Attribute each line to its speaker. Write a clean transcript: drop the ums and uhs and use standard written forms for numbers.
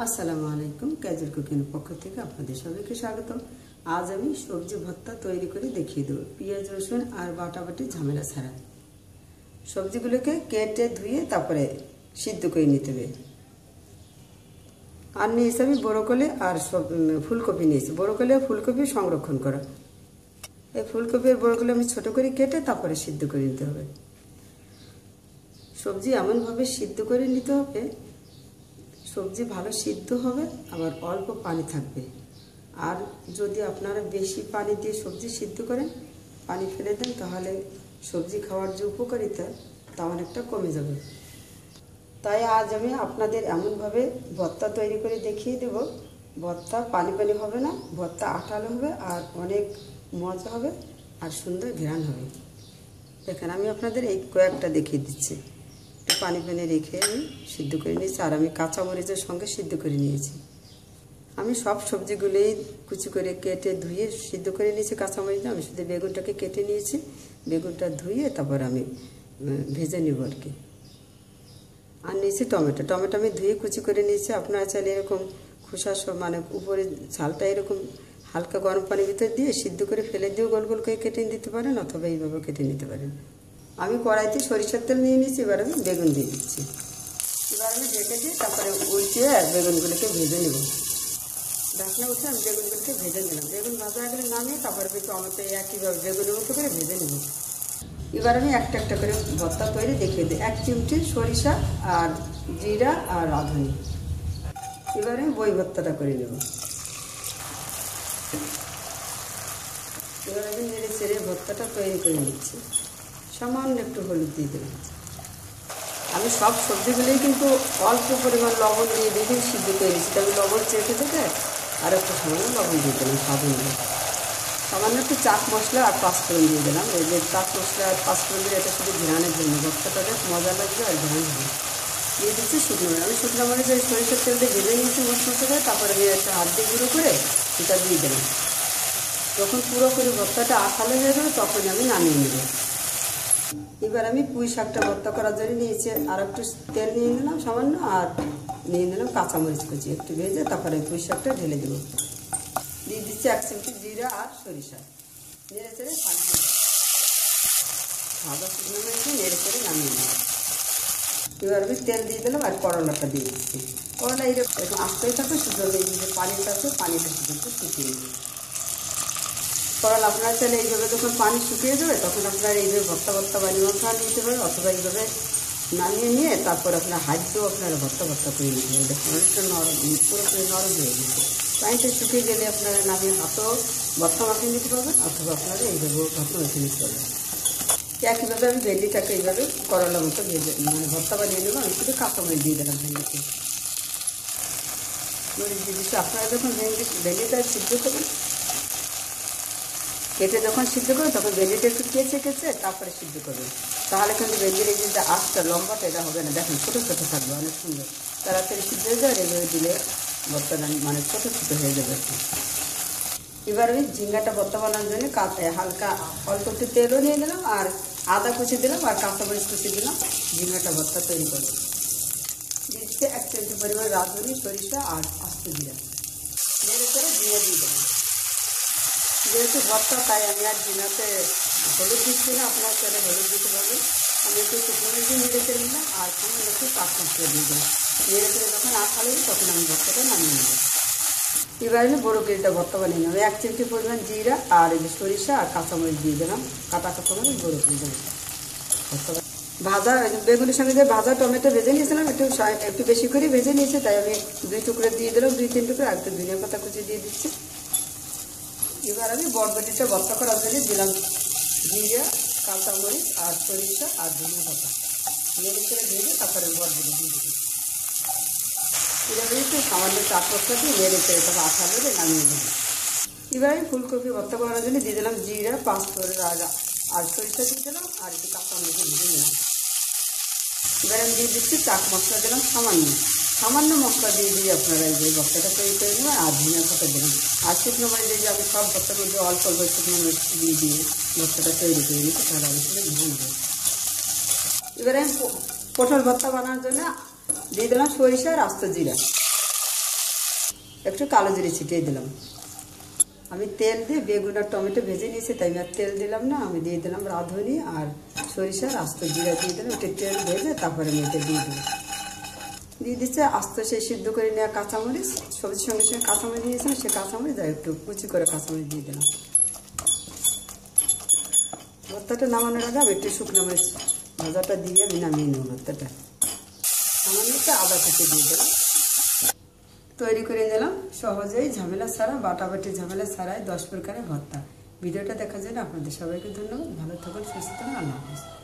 Speaker 1: আসসালামু আলাইকুম। ক্যাজুয়াল কুকিংয়ের পক্ষ থেকে আপনাদের সবাইকে স্বাগতম। আজ আমি সবজি ভর্তা তৈরি করে দেখিয়ে দেবো, পেঁয়াজ রসুন আর বাটাবাটি ঝামেলা ছাড়া। সবজিগুলোকে কেটে ধুয়ে তারপরে সিদ্ধ করে নিতে হবে। আর নিয়েছি আমি ব্রোকলি আর ফুলকপি নিয়েছি। ব্রোকলি আর ফুলকপি সংরক্ষণ করা। এই ফুলকপি আর ব্রোকলি আমি ছোটো করে কেটে তারপরে সিদ্ধ করে নিতে হবে। সবজি এমনভাবে সিদ্ধ করে নিতে হবে সবজি ভালো সিদ্ধ হবে, আবার অল্প পানি থাকবে। আর যদি আপনারা বেশি পানি দিয়ে সবজি সিদ্ধ করেন, পানি ফেলে দেন, তাহলে সবজি খাওয়ার যে উপকারিতা তা অনেকটা কমে যাবে। তাই আজ আমি আপনাদের এমনভাবে ভর্তা তৈরি করে দেখিয়ে দেব, ভর্তা পানি পানি হবে না, ভর্তা আঠালো হবে আর অনেক মজা হবে আর সুন্দর ঘ্রাণ হবে। দেখেন আমি আপনাদের এই কয়েকটা দেখিয়ে দিচ্ছি। পানি পানি রেখে আমি সিদ্ধ করে নিয়েছি, আর আমি কাঁচামরিচের সঙ্গে সিদ্ধ করে নিয়েছি। আমি সব সবজিগুলোই কুচি করে কেটে ধুয়ে সিদ্ধ করে নিয়েছি। কাঁচামরিচ আমি শুধু বেগুনটাকে কেটে নিয়েছি, বেগুনটা ধুয়ে তারপর আমি ভেজে নেব আর কি। আর নিয়েছি টমেটো আমি ধুয়ে কুচি করে নিয়েছি। আপনারা চাইলে এরকম খোসা সব মানে উপরে ঝালটা এরকম হালকা গরম পানির ভিতর দিয়ে সিদ্ধ করে ফেলে দিয়েও গোল গোল করে কেটে নিতে পারেন, অথবা এইভাবে কেটে নিতে পারেন। আমি কড়াইতে সরিষার তেল নিয়ে নিয়েছি, এবার আমি বেগুন দিয়ে দিচ্ছি। এবার আমি ঢেকে দিয়ে তারপরে উল্টিয়ে বেগুনগুলোকে ভেজে নেব। ঢাকনা উঠে আমি বেগুনগুলোকে ভেজে নিলাম। বেগুন ভাজা গেলে নামিয়ে তারপরে টমেটো একইভাবে বেগুনের মতো করে ভেজে নেব। এবার আমি একটা একটা করে ভর্তা তৈরি দেখিয়ে দিই। 1 চিমটি সরিষা আর জিরা আর রাঁধুনি। এবার আমি বই ভর্তাটা করে নেব। এবার আমি নেড়ে চেড়ে ভর্তাটা তৈরি করে নিচ্ছি। সামান্য একটু হলুদ দিয়ে দেবেন। আমি সব সবজিগুলোই কিন্তু অল্প পরিমাণ লবণ দিয়ে দেখে সিদ্ধ করে নিচ্ছি। আমি লবণ চেপে থেকে আর একটু সামান্য লবণ দিয়ে দিলাম, স্বাদ অনুযায়ী। সামান্য একটু চাট মশলা আর পাঁচফোড়ন দিয়ে দিলাম। এই যে চাট মশলা আর পাঁচফোড়ন দিয়ে এটা শুধু ঘ্রাণের জন্য, ভর্তাটা বেশ মজা লাগবে আর ঘ্রাণ হবে। দিয়ে দিচ্ছি শুকনো মরিচ। আমি শুকনো মরিচ ওই সরিষার তেল দিয়ে ভেজে নিয়েছি মশলা করে, তারপরে আমি একটা হাত দিয়ে গুঁড়ো করে এটা দিয়ে দিলাম। যখন পুরোপুরি ভর্তাটা আঠালো হয়ে যাবে তখন আমি নামিয়ে নেব। এবার আমি পুঁই শাকটা ভর্তা করার জন্য নিয়েছি, আর একটু তেল নিয়ে নিলাম সামান্য, আর নিয়ে নিলাম কাঁচামরিচ কুচি। একটু ভেজে তারপরে পুঁই শাকটা ঢেলে দেবো। দিয়ে দিচ্ছি 1 চিমটি জিরা আর সরিষা। নেড়ে চেড়ে ভাজা শুকনো মরিচ নেড়ে চেড়ে নামিয়ে নেব। এবার আমি তেল দিয়ে দিলাম আর করলাটা দিয়ে দিচ্ছি। করলা এরকম আস্তেই থাকবে, শুধু এই যে পানিটা আছে পানিটা শুধু একটু শুকিয়ে নেব। করলা আপনারা চাইলে এইভাবে যখন পানি শুকিয়ে যাবে তখন আপনারা এইভাবে ভর্তা বানিয়ে নিতে পারেন, অথবা এইভাবে নামিয়ে নিয়ে তারপর আপনার হাত দিয়েও আপনারা ভর্তা করে নিতে পারেন। দেখুন অনেকটা নরম, পুরোপুরি নরম হয়ে গেছে। পানিটা শুকিয়ে গেলে আপনারা নামিয়ে হাতেও ভর্তা মাখিয়ে নিতে পারবেন, অথবা আপনারা এইভাবে ভর্তা মাখিয়ে নিতে পারবেন। একইভাবে আমি ভেন্ডিটাকে এইভাবে করলার মতো ভেজে মানে ভর্তা বানিয়ে নেবো। আমি শুধু কাঁচামরিচ দিয়ে দিলাম ভেন্ডিতে, মরিচ দিয়ে দিচ্ছি। আপনারা যখন ভেন্ডিটা সিদ্ধ করবেন, কেটে যখন সিদ্ধ করবেন তখন ভেন্ডিটা একটু কেচে তারপরে সিদ্ধ করবেন। তাহলে কিন্তু ভেন্ডির এই যে আঁচটা লম্বাটা এটা হবে না। দেখেন ছোটো ছোটো থাকবে, অনেক সুন্দর তাড়াতাড়ি সিদ্ধ হয়ে যায়। এভাবে দিলে ভর্তাটা মানে ছোটো ছোটো হয়ে যাবে। এবার আমি ঝিঙ্গাটা ভর্তা বানানোর জন্য হালকা অল্প একটু তেলও নিয়ে দিলাম, আর আদা কুচি দিলাম, আর কাঁচামরিচ কুচি দিলাম। ঝিঙ্গাটা ভর্তা তৈরি করব। দিচ্ছি 1 চিমটি পরিমাণ রাঁধুনি, সরিষা আর আস্ত জিরা। নেড়ে করে জিরা দিয়ে দিলাম। যেহেতু ভর্তা তাই আমি আর ঝিঙাতে হলুদ দিচ্ছি না, আপনার চাইলে হলুদ দিতে পারবেন। আমি একটু শুকনো মরিচ নেড়ে চেড়ে নিলাম, আর সামনে একটু চাট মশলা দিয়ে দিলাম। নেড়ে চেড়ে যখন আঠালো তখন আমি ভর্তাটা নামিয়ে নেব। এবার আমি ব্রোকলিটা ভর্তা বানিয়ে নেব। 1 চিমটি পরিমাণ জিরা আর এই যে সরিষা আর কাঁচামরিচ দিয়ে দিলাম। কাঁচা কাঁচামরিচ ব্রোকলি দেবো ভর্তা। ভাজা বেগুনের সঙ্গে যে ভাজা টমেটো ভেজে নিয়েছিলাম, একটু বেশি করে ভেজে নিয়েছি, তাই আমি 2 টুকরো দিয়ে দিলাম, 2-3 টুকরো। আর একটু ধনিয়া পাতা কুচি দিয়ে দিচ্ছি। এবার আমি বরবটিটা ভর্তা করার জন্য দিলাম জিরা, কাঁচামরিচ আর সরিষা আর ধনিয়া পাতা। নেড়ে চেড়ে ভেজে তারপরে বরবটি দিয়ে দিবি। এবার একটু সামান্য চাট মশলা দিয়ে নেড়ে চেড়ে তারপর আঠালো দিয়ে নামিয়ে দেবো। এবার আমি ফুলকপি ভর্তা করার জন্য দিয়ে দিলাম জিরা, পাঁচফোড়ন আর সরিষা দিয়ে দিলাম, আর একটু কাঁচামরিচ ভেজে নিলাম। এবার আমি দিয়ে দিচ্ছি চাট মশলা দিলাম সামান্য মশলা দিয়ে আপনারা এই যে ভর্তাটা তৈরি করে নেবেন। আর ধনিয়া পাতা দেবেন, আর শুকনো মরিচ দিয়ে আমি সব ভর্তার মধ্যে অল্প শুকনো মরিচ দিয়ে ভর্তাটা তৈরি করে নিচ্ছি, তাহলে আমি শুধু ধান দেবো। এবারে আমি পটল ভর্তা বানানোর জন্য দিয়ে দিলাম সরিষা আর আস্ত জিরা। একটু কালো জিরে ছিটিয়ে দিলাম। আমি তেল দিয়ে বেগুন আর টমেটো ভেজে নিয়েছি, তাই আমি আর তেল দিলাম না। আমি দিয়ে দিলাম রাঁধুনি আর সরিষার আস্ত জিরা দিয়ে দিলাম। একটু তেল ভেজে তারপরে আমি এটা দিয়ে দিই। দিয়ে দিচ্ছে আস্ত সেই সিদ্ধ করে নেওয়া কাঁচামরিচ, সবজির সঙ্গে সঙ্গে কাঁচামরিচ দিয়েছিলাম, সে কাঁচামরিচ আর একটু কুচি করে কাঁচামরিচ দিয়ে দিলাম। ভর্তাটা নামানোর আগে আমি একটু শুকনো মরিচ ভাজাটা দিয়ে আমি নামিয়ে নেব। ভর্তাটা নামানোর আদা কুচি দিয়ে দিলাম। তৈরি করে নিলাম সহজেই, ঝামেলা ছাড়া, বাটাবাটি ঝামেলা ছাড়াই 10 প্রকারের ভর্তা। ভিডিওটা দেখার জন্য আপনাদের সবাইকে ধন্যবাদ। ভালো থাকুন, সুস্থ থাকুন। আল্লাহ হাফেজ।